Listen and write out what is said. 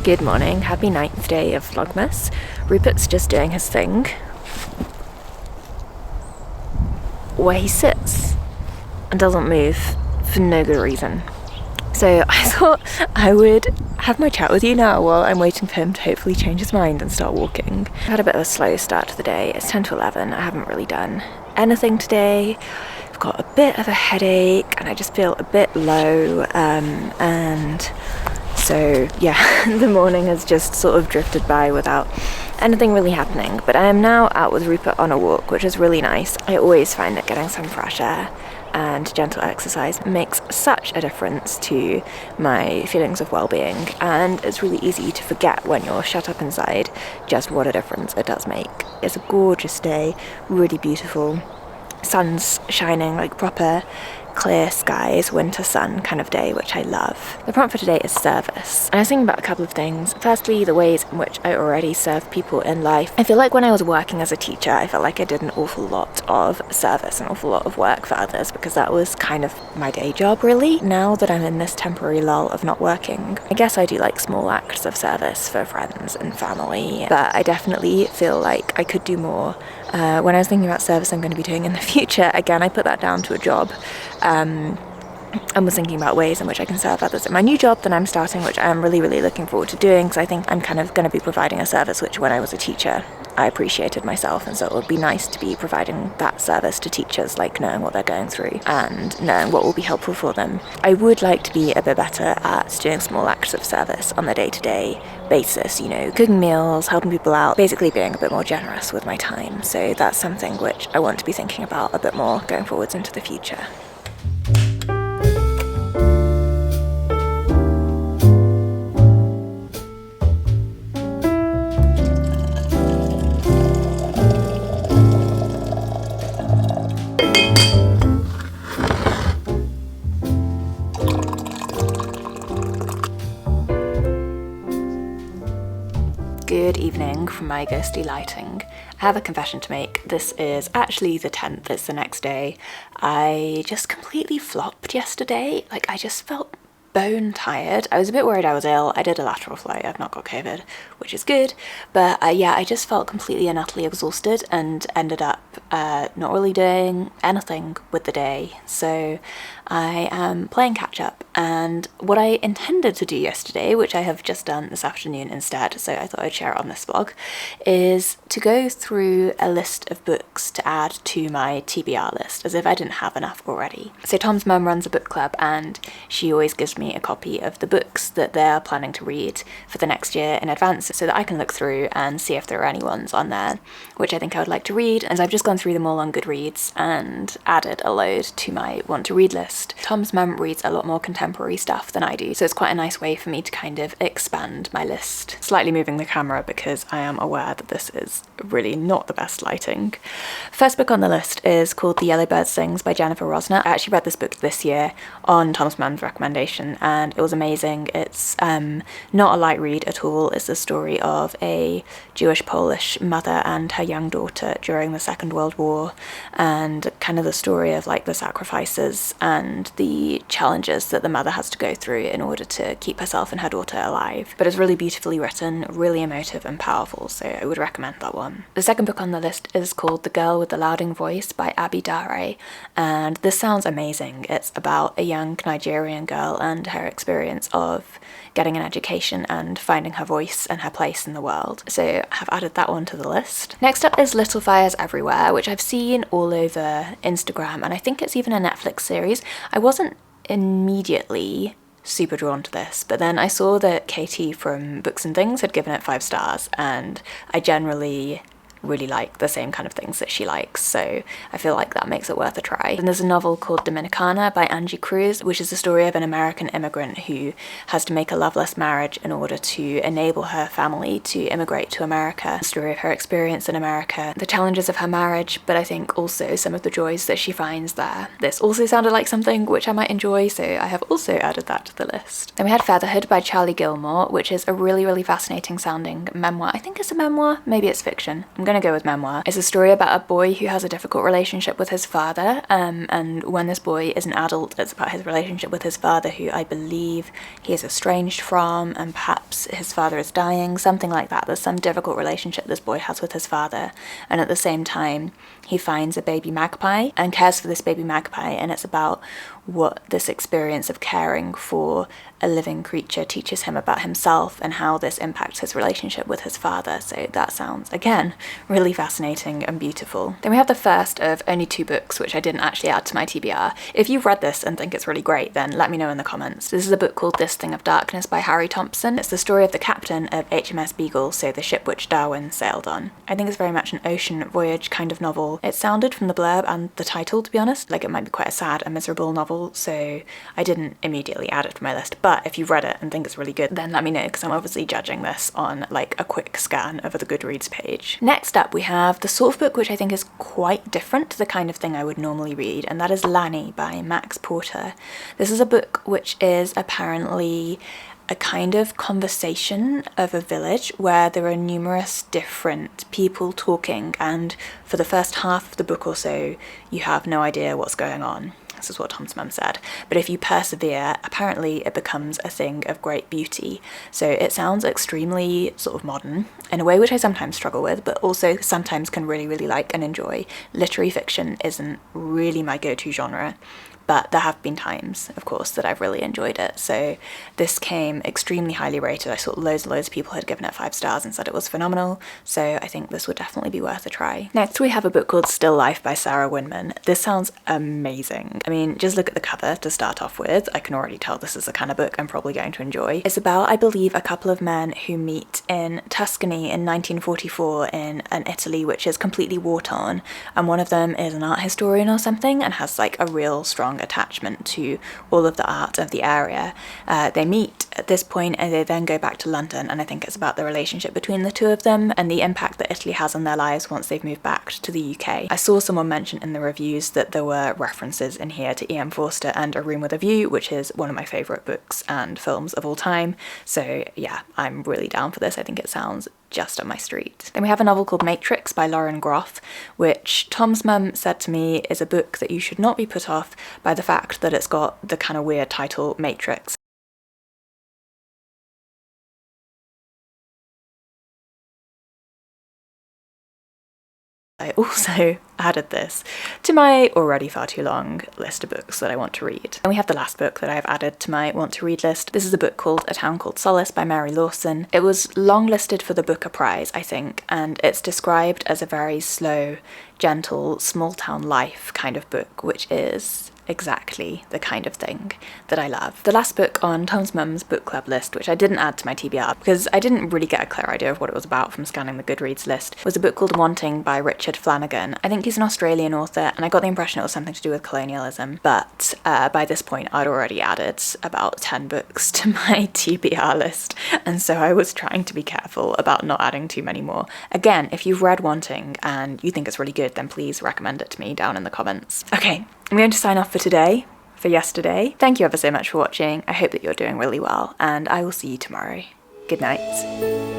Good morning, happy 9th day of Vlogmas. Rupert's just doing his thing where he sits and doesn't move for no good reason. So I thought I would have my chat with you now while I'm waiting for him to hopefully change his mind and start walking. I had a bit of a slow start to the day. It's 10 to 11, I haven't really done anything today. I've got a bit of a headache and I just feel a bit low, and so yeah, the morning has just sort of drifted by without anything really happening. But I am now out with Rupert on a walk, which is really nice. I always find that getting some fresh air and gentle exercise makes such a difference to my feelings of well-being, and it's really easy to forget when you're shut up inside just what a difference it does make. It's a gorgeous day, really beautiful, sun's shining, like proper clear skies, winter sun kind of day, which I love. The prompt for today is service. And I was thinking about a couple of things. Firstly, the ways in which I already serve people in life. I feel like when I was working as a teacher, I felt like I did an awful lot of service, an awful lot of work for others, because that was kind of my day job, really. Now that I'm in this temporary lull of not working, I guess I do like small acts of service for friends and family, but I definitely feel like I could do more. When I was thinking about service I'm going to be doing in the future, again, I put that down to a job, and was thinking about ways in which I can serve others in my new job that I'm starting, which I'm really looking forward to doing, because I think I'm kind of going to be providing a service which, when I was a teacher, I appreciated myself, and so it would be nice to be providing that service to teachers, like knowing what they're going through and knowing what will be helpful for them. I would like to be a bit better at doing small acts of service on the day-to-day basis, you know, cooking meals, helping people out, basically being a bit more generous with my time. So that's something which I want to be thinking about a bit more going forwards into the future. Good evening from my ghostly lighting. I have a confession to make. This is actually the 10th, it's the next day. I just completely flopped yesterday. Like, I just felt bone tired. I was a bit worried I was ill. I did a lateral flow. I've not got COVID, which is good. But yeah, I just felt completely and utterly exhausted and ended up not really doing anything with the day. So I am playing catch up, and what I intended to do yesterday, which I have just done this afternoon instead, so I thought I'd share it on this vlog, is to go through a list of books to add to my TBR list, as if I didn't have enough already. So Tom's mum runs a book club, and she always gives me a copy of the books that they're planning to read for the next year in advance, so that I can look through and see if there are any ones on there which I think I would like to read. And so I've just gone through them all on Goodreads and added a load to my want to read list. Tom's mum reads a lot more contemporary stuff than I do, so it's quite a nice way for me to kind of expand my list. Slightly moving the camera because I am aware that this is really not the best lighting. First book on the list is called The Yellow Bird Sings by Jennifer Rosner. I actually read this book this year on Tom's mum's recommendation, and it was amazing. It's not a light read at all. It's the story of a Jewish-Polish mother and her young daughter during the Second World War, and kind of the story of like the sacrifices and the challenges that the mother has to go through in order to keep herself and her daughter alive. But it's really beautifully written, really emotive and powerful, so I would recommend that one. The second book on the list is called The Girl with the Louding Voice by Daré, and this sounds amazing. It's about a young Nigerian girl and her experience of getting an education and finding her voice and her place in the world. So I have added that one to the list. Next up is Little Fires Everywhere, which I've seen all over Instagram, and I think it's even a Netflix series. I wasn't immediately super drawn to this, but then I saw that Katie from Books and Things had given it 5 stars, and I generally really like the same kind of things that she likes, so I feel like that makes it worth a try. And there's a novel called Dominicana by Angie Cruz, which is the story of an American immigrant who has to make a loveless marriage in order to enable her family to immigrate to America. The story of her experience in America, the challenges of her marriage, but I think also some of the joys that she finds there. This also sounded like something which I might enjoy, so I have also added that to the list. Then we had Featherhood by Gilmour, which is a really fascinating sounding memoir. I think it's a memoir, maybe it's fiction. I'm gonna go with memoir. It's a story about a boy who has a difficult relationship with his father, and when this boy is an adult, it's about his relationship with his father, who I believe he is estranged from and perhaps perhaps his father is dying, something like that. There's some difficult relationship this boy has with his father, and at the same time he finds a baby magpie and cares for this baby magpie, and it's about what this experience of caring for a living creature teaches him about himself and how this impacts his relationship with his father. So that sounds, again, really fascinating and beautiful. Then we have the first of only 2 books, which I didn't actually add to my TBR. If you've read this and think it's really great, then let me know in the comments. This is a book called This Thing of Darkness by Harry Thompson. It's the story of the captain of HMS Beagle, so the ship which Darwin sailed on. I think it's very much an ocean voyage kind of novel. It sounded from the blurb and the title, to be honest, like it might be quite a sad and miserable novel, so I didn't immediately add it to my list. But if you've read it and think it's really good, then let me know, because I'm obviously judging this on like a quick scan over the Goodreads page. Next up we have the sort of book which I think is quite different to the kind of thing I would normally read, and that is Lanny by Max Porter. This is a book which is apparently a kind of conversation of a village where there are numerous different people talking, and for the first half of the book or so you have no idea what's going on. This is what Tom's mum said. But if you persevere, apparently it becomes a thing of great beauty. So it sounds extremely sort of modern, in a way which I sometimes struggle with, but also sometimes can really, really like and enjoy. Literary fiction isn't really my go-to genre, but there have been times, of course, that I've really enjoyed it. So this came extremely highly rated. I saw loads and loads of people had given it 5 stars and said it was phenomenal. So I think this would definitely be worth a try. Next, we have a book called Still Life by Sarah Winman. This sounds amazing. I mean, just look at the cover to start off with. I can already tell this is the kind of book I'm probably going to enjoy. It's about, I believe, a couple of men who meet in Tuscany in 1944 in an Italy which is completely war-torn. And one of them is an art historian or something and has like a real strong attachment to all of the art of the area. They meet at this point and they then go back to London, and I think it's about the relationship between the 2 of them and the impact that Italy has on their lives once they've moved back to the UK. I saw someone mention in the reviews that there were references in here to E.M. Forster and A Room with a View, which is one of my favourite books and films of all time. So yeah, I'm really down for this. I think it sounds just up my street. Then we have a novel called Matrix by Lauren Groff, which Tom's mum said to me is a book that you should not be put off by the fact that it's got the kind of weird title Matrix. I also added this to my already far too long list of books that I want to read. And we have the last book that I've added to my want to read list. This is a book called A Town Called Solace by Mary Lawson. It was longlisted for the Booker Prize, I think, and it's described as a very slow, gentle, small town life kind of book, which is exactly the kind of thing that I love. The last book on Tom's mum's book club list, which I didn't add to my TBR because I didn't really get a clear idea of what it was about from scanning the Goodreads list, was a book called Wanting by Richard Flanagan. I think he's an Australian author, and I got the impression it was something to do with colonialism, but by this point I'd already added about 10 books to my TBR list, and so I was trying to be careful about not adding too many more. Again, if you've read Wanting and you think it's really good, then please recommend it to me down in the comments. Okay, I'm going to sign off for today, for yesterday. Thank you ever so much for watching. I hope that you're doing really well, and I will see you tomorrow. Good night.